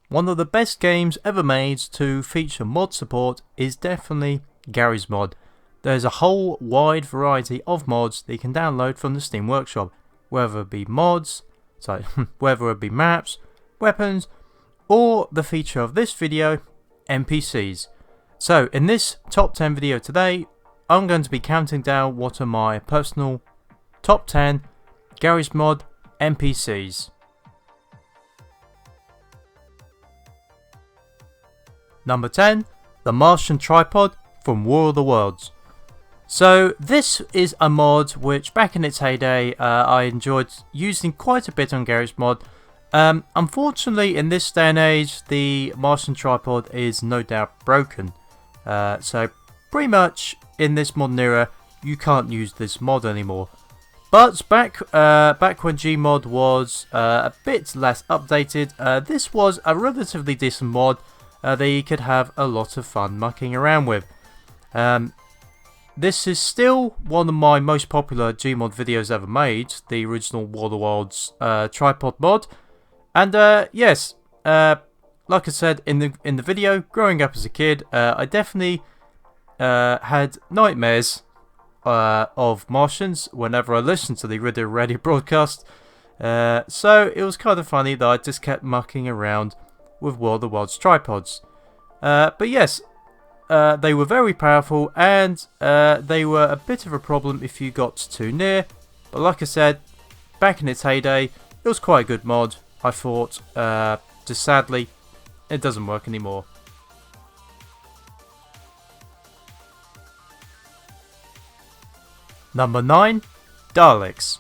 one of the best games ever made to feature mod support is definitely Garry's mod. There's a whole wide variety of mods that you can download from the Steam Workshop, whether it be whether it be maps, weapons, or the feature of this video, NPCs. So in this top 10 video today, I'm going to be counting down what are my personal top 10 Garry's mod NPCs. Number 10, the Martian Tripod from War of the Worlds. So this is a mod which back in its heyday I enjoyed using quite a bit on Garry's mod. Unfortunately in this day and age the Martian Tripod is no doubt broken. So pretty much in this modern era you can't use this mod anymore. But back when Gmod was a bit less updated, this was a relatively decent mod that you could have a lot of fun mucking around with. This is still one of my most popular Gmod videos ever made, the original War of the Worlds tripod mod. And yes, like I said in the video, growing up as a kid, I definitely had nightmares of Martians whenever I listened to the radio broadcast. So it was kind of funny that I just kept mucking around with War of the Worlds tripods. But yes, they were very powerful and they were a bit of a problem if you got too near. But like I said, back in its heyday, it was quite a good mod, I thought. Just sadly, it doesn't work anymore. Number 9, Daleks.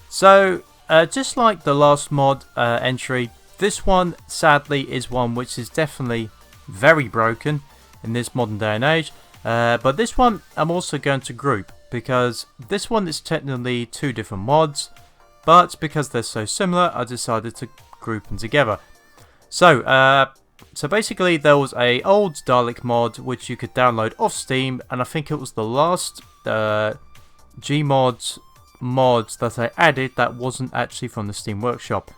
So, just like the last mod entry, this one sadly is one which is definitely very broken in this modern day and age. But this one I'm also going to group because this one is technically two different mods, but because they're so similar, I decided to group them together. So, so basically there was a old Dalek mod which you could download off Steam, and I think it was the last Gmod mods that I added that wasn't actually from the Steam Workshop.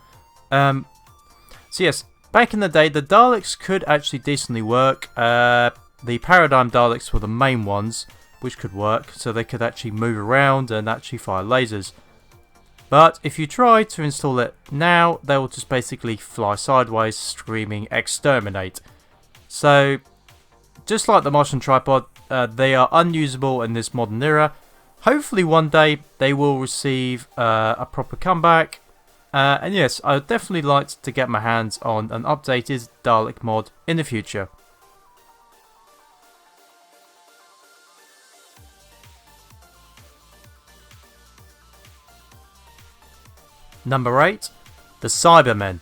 So yes, back in the day the Daleks could actually decently work. The Paradigm Daleks were the main ones which could work, so they could actually move around and actually fire lasers. But if you try to install it now, they will just basically fly sideways screaming exterminate. So just like the Martian Tripod, they are unusable in this modern era. Hopefully one day they will receive a proper comeback. And yes, I would definitely like to get my hands on an updated Dalek mod in the future. Number 8, the Cybermen.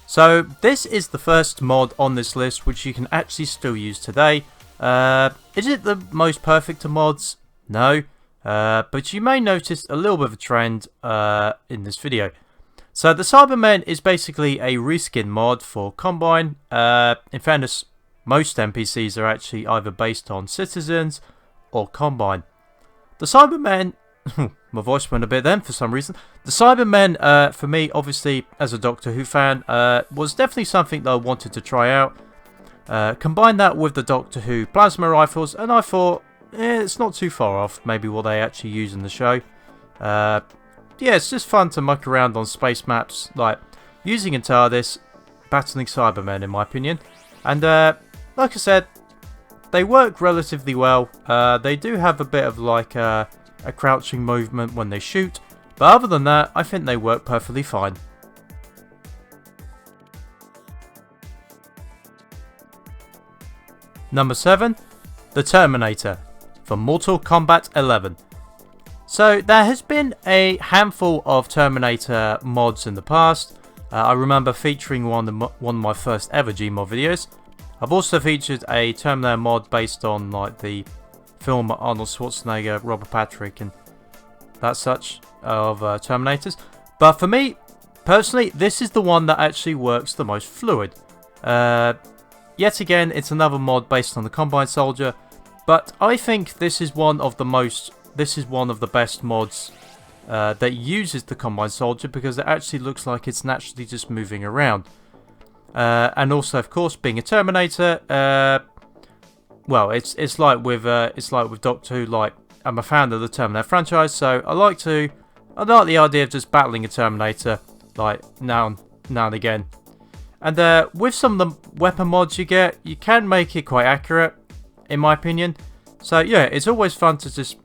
So this is the first mod on this list which you can actually still use today. Is it the most perfect of mods? No. But you may notice a little bit of a trend in this video. So the Cybermen is basically a reskin mod for Combine. In fairness, most NPCs are actually either based on Citizens or Combine. The Cybermen, my voice went a bit then for some reason. The Cybermen, for me, obviously, as a Doctor Who fan, was definitely something that I wanted to try out. Combine that with the Doctor Who plasma rifles, and I thought, it's not too far off maybe what they actually use in the show. Yeah, it's just fun to muck around on space maps, like using a TARDIS, battling Cybermen in my opinion. And like I said, they work relatively well. They do have a bit of like a crouching movement when they shoot, but other than that, I think they work perfectly fine. Number 7, the Terminator from Mortal Kombat 11. So there has been a handful of Terminator mods in the past. I remember featuring one of my first ever Gmod videos. I've also featured a Terminator mod based on like the film Arnold Schwarzenegger, Robert Patrick and that such of Terminators. But for me, personally, this is the one that actually works the most fluid. Yet again, it's another mod based on the Combine Soldier, but I think this is one of the best mods that uses the Combine Soldier because it actually looks like it's naturally just moving around. and also, of course, being a Terminator. Well, it's like with Doctor Who. Like, I'm a fan of the Terminator franchise, so I like the idea of just battling a Terminator like now and again. And with some of the weapon mods you get, you can make it quite accurate, in my opinion. So yeah, it's always fun to just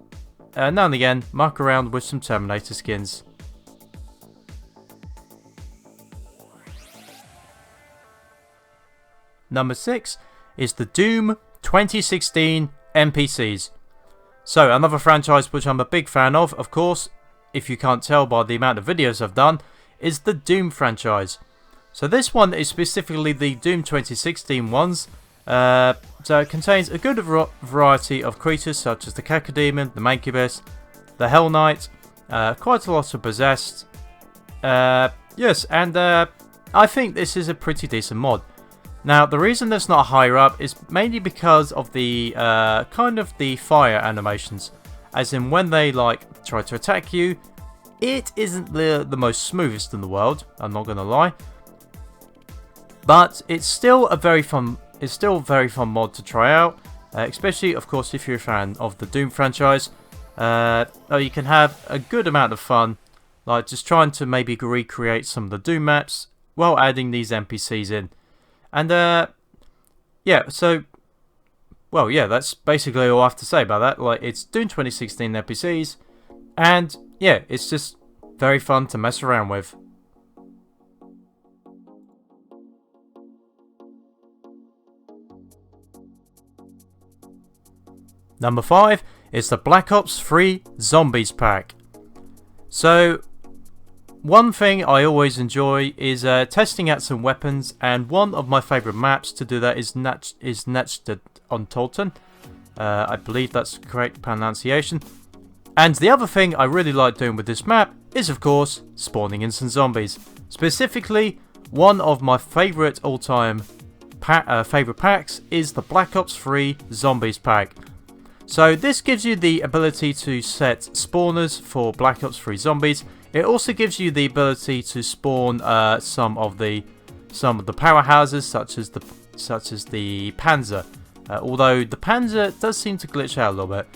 now and again muck around with some Terminator skins. Number 6 is the Doom 2016 NPCs. So another franchise which I'm a big fan of course, if you can't tell by the amount of videos I've done, is the Doom franchise. So this one is specifically the Doom 2016 ones. So it contains a good variety of creatures such as the Cacodemon, the Mancubus, the Hell Knight, quite a lot of Possessed. Yes, and I think this is a pretty decent mod. Now, the reason that's not higher up is mainly because of the kind of the fire animations. As in, when they like try to attack you, it isn't the most smoothest in the world, I'm not gonna lie. But it's still a very fun mod to try out, especially of course if you're a fan of the Doom franchise. You can have a good amount of fun, like just trying to maybe recreate some of the Doom maps while adding these NPCs in. And yeah, so well, yeah, that's basically all I have to say about that. Like, it's Doom 2016 NPCs, and yeah, it's just very fun to mess around with. Number 5 is the Black Ops 3 Zombies pack. So, one thing I always enjoy is testing out some weapons, and one of my favourite maps to do that is Netched on Tolton. I believe that's the correct pronunciation. And the other thing I really like doing with this map is, of course, spawning in some zombies. Specifically, one of my favourite all-time favourite packs is the Black Ops 3 Zombies pack. So this gives you the ability to set spawners for Black Ops 3 zombies. It also gives you the ability to spawn some of the powerhouses, such as the Panzer. Although the Panzer does seem to glitch out a little bit.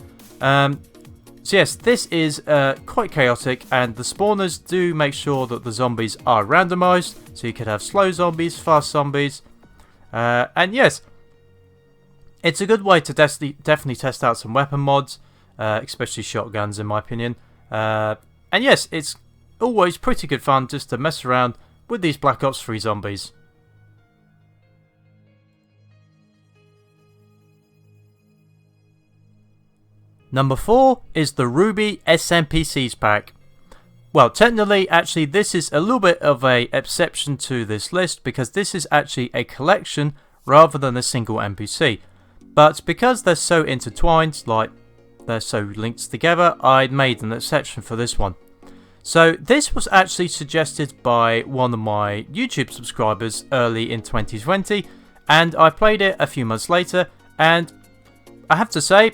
So yes, this is quite chaotic, and the spawners do make sure that the zombies are randomized, so you could have slow zombies, fast zombies, and yes, it's a good way to definitely test out some weapon mods, especially shotguns in my opinion. And yes, it's always pretty good fun just to mess around with these Black Ops 3 zombies. Number 4 is the Ruby SNPCs pack. Well, technically, actually, this is a little bit of an exception to this list, because this is actually a collection rather than a single NPC. But because they're so intertwined, like they're so linked together, I made an exception for this one. So this was actually suggested by one of my YouTube subscribers early in 2020, and I played it a few months later, and I have to say,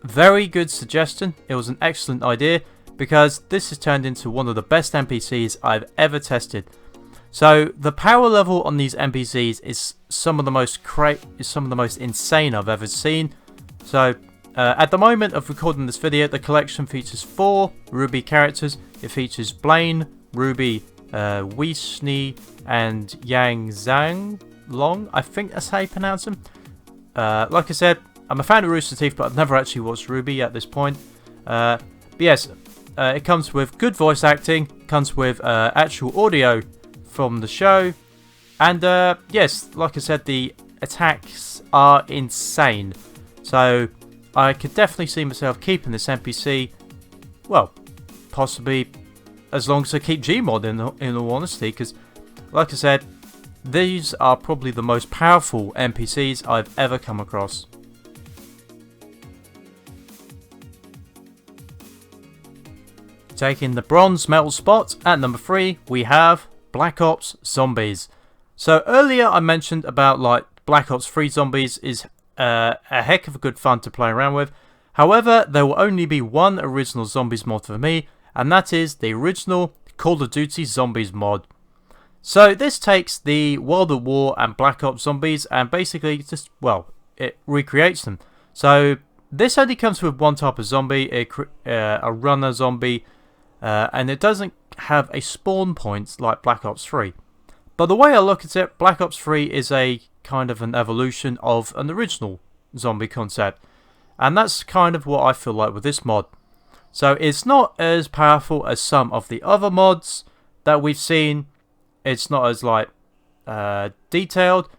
very good suggestion. It was an excellent idea, because this has turned into one of the best NPCs I've ever tested. So the power level on these NPCs is some of the most insane I've ever seen. So at the moment of recording this video, the collection features 4 Ruby characters. It features Blaine, Ruby, Weishni, and Yang Zhang Long. I think that's how you pronounce them. Like I said, I'm a fan of Rooster Teeth, but I've never actually watched Ruby at this point. But yes, it comes with good voice acting, comes with actual audio from the show, and yes, like I said, the attacks are insane. So I could definitely see myself keeping this NPC, well, possibly as long as I keep Gmod in all honesty, because like I said, these are probably the most powerful NPCs I've ever come across. Taking the bronze medal spot at number 3, we have Black Ops Zombies. So earlier I mentioned about like Black Ops 3 Zombies is a heck of a good fun to play around with. However, there will only be one original Zombies mod for me, and that is the original Call of Duty Zombies mod. So this takes the World at War and Black Ops zombies and basically just, well, it recreates them. So this only comes with one type of zombie, a runner zombie, and it doesn't have a spawn point like Black Ops 3. But the way I look at it, Black Ops 3 is a kind of an evolution of an original zombie concept. And that's kind of what I feel like with this mod. So it's not as powerful as some of the other mods that we've seen. It's not as like detailed,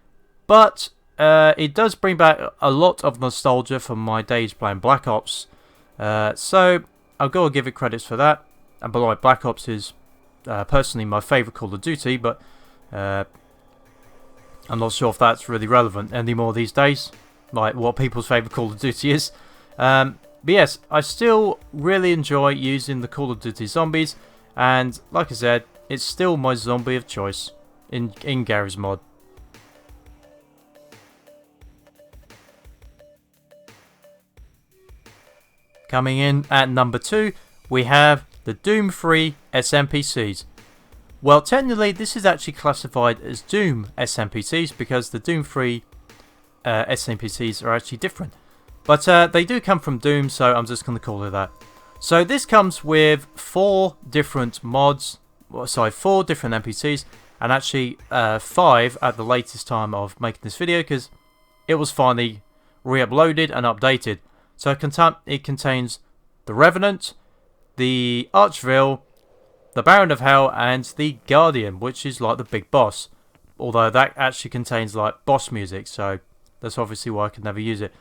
but it does bring back a lot of nostalgia from my days playing Black Ops. So I've got to give it credits for that. And by the way, Black Ops is personally my favourite Call of Duty, but I'm not sure if that's really relevant anymore these days, like what people's favourite Call of Duty is. But yes, I still really enjoy using the Call of Duty zombies, and like I said, it's still my zombie of choice in Garry's mod. Coming in at number 2, we have the Doom 3 SNPCs. Well, technically, this is actually classified as Doom SNPCs because the Doom 3 SNPCs are actually different. But they do come from Doom, so I'm just going to call it that. So this comes with 4 different mods, sorry, 4 different NPCs, and actually 5 at the latest time of making this video because it was finally re-uploaded and updated. So it contains the Revenant, the Archville, the Baron of Hell, and the Guardian, which is like the big boss. Although that actually contains like boss music, so that's obviously why I could never use it.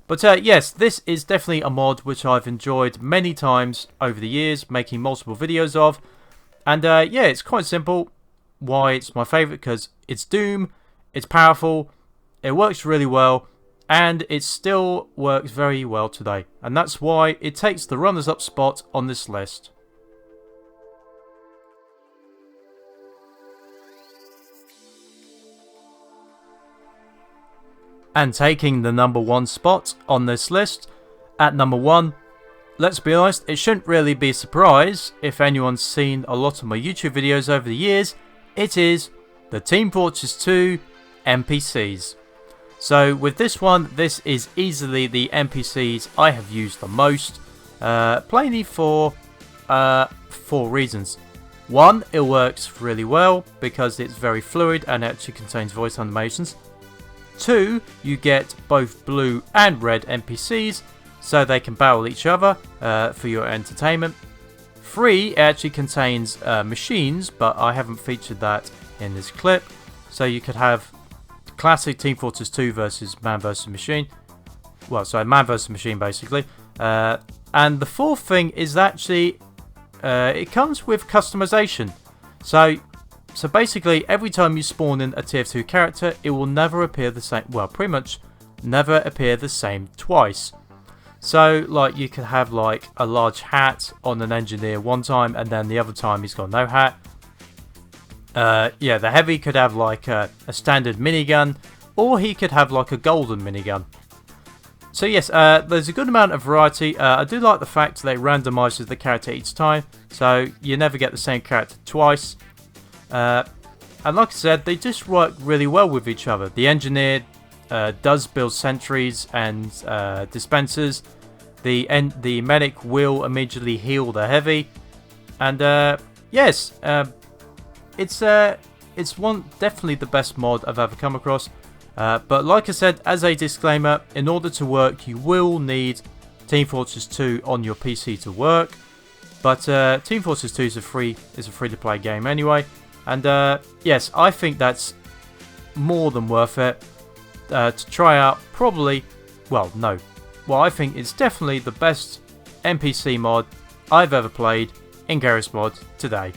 But yes, this is definitely a mod which I've enjoyed many times over the years, making multiple videos of. And yeah, it's quite simple why it's my favourite, because it's Doom, it's powerful, it works really well, and it still works very well today. And that's why it takes the runners-up spot on this list. And taking the number 1 spot on this list, at number 1, let's be honest, it shouldn't really be a surprise if anyone's seen a lot of my YouTube videos over the years, it is the Team Fortress 2 NPCs. So with this one, this is easily the NPCs I have used the most, plainly for 4 reasons. 1, it works really well because it's very fluid and actually contains voice animations. 2, you get both blue and red NPCs, so they can battle each other for your entertainment. 3, it actually contains machines, but I haven't featured that in this clip. So you could have classic Team Fortress 2 versus Man vs Machine. Well, sorry, Man vs Machine basically. And the 4th thing is actually it comes with customization. So basically, every time you spawn in a tier 2 character, it will never appear the same. Well, pretty much never appear the same twice. So, like, you could have like a large hat on an engineer one time, and then the other time he's got no hat. Yeah, the heavy could have like a standard minigun, or he could have like a golden minigun. So yes, there's a good amount of variety. I do like the fact that it randomizes the character each time, so you never get the same character twice. And like I said, they just work really well with each other. The engineer does build sentries and dispensers. The medic will immediately heal the heavy. And yes, it's definitely the best mod I've ever come across. But like I said, as a disclaimer, in order to work, you will need Team Fortress 2 on your PC to work. But Team Fortress 2 is a free-to-play game anyway. And yes, I think that's more than worth it to try out. Probably, well, no. Well, I think it's definitely the best NPC mod I've ever played in Garry's Mod today.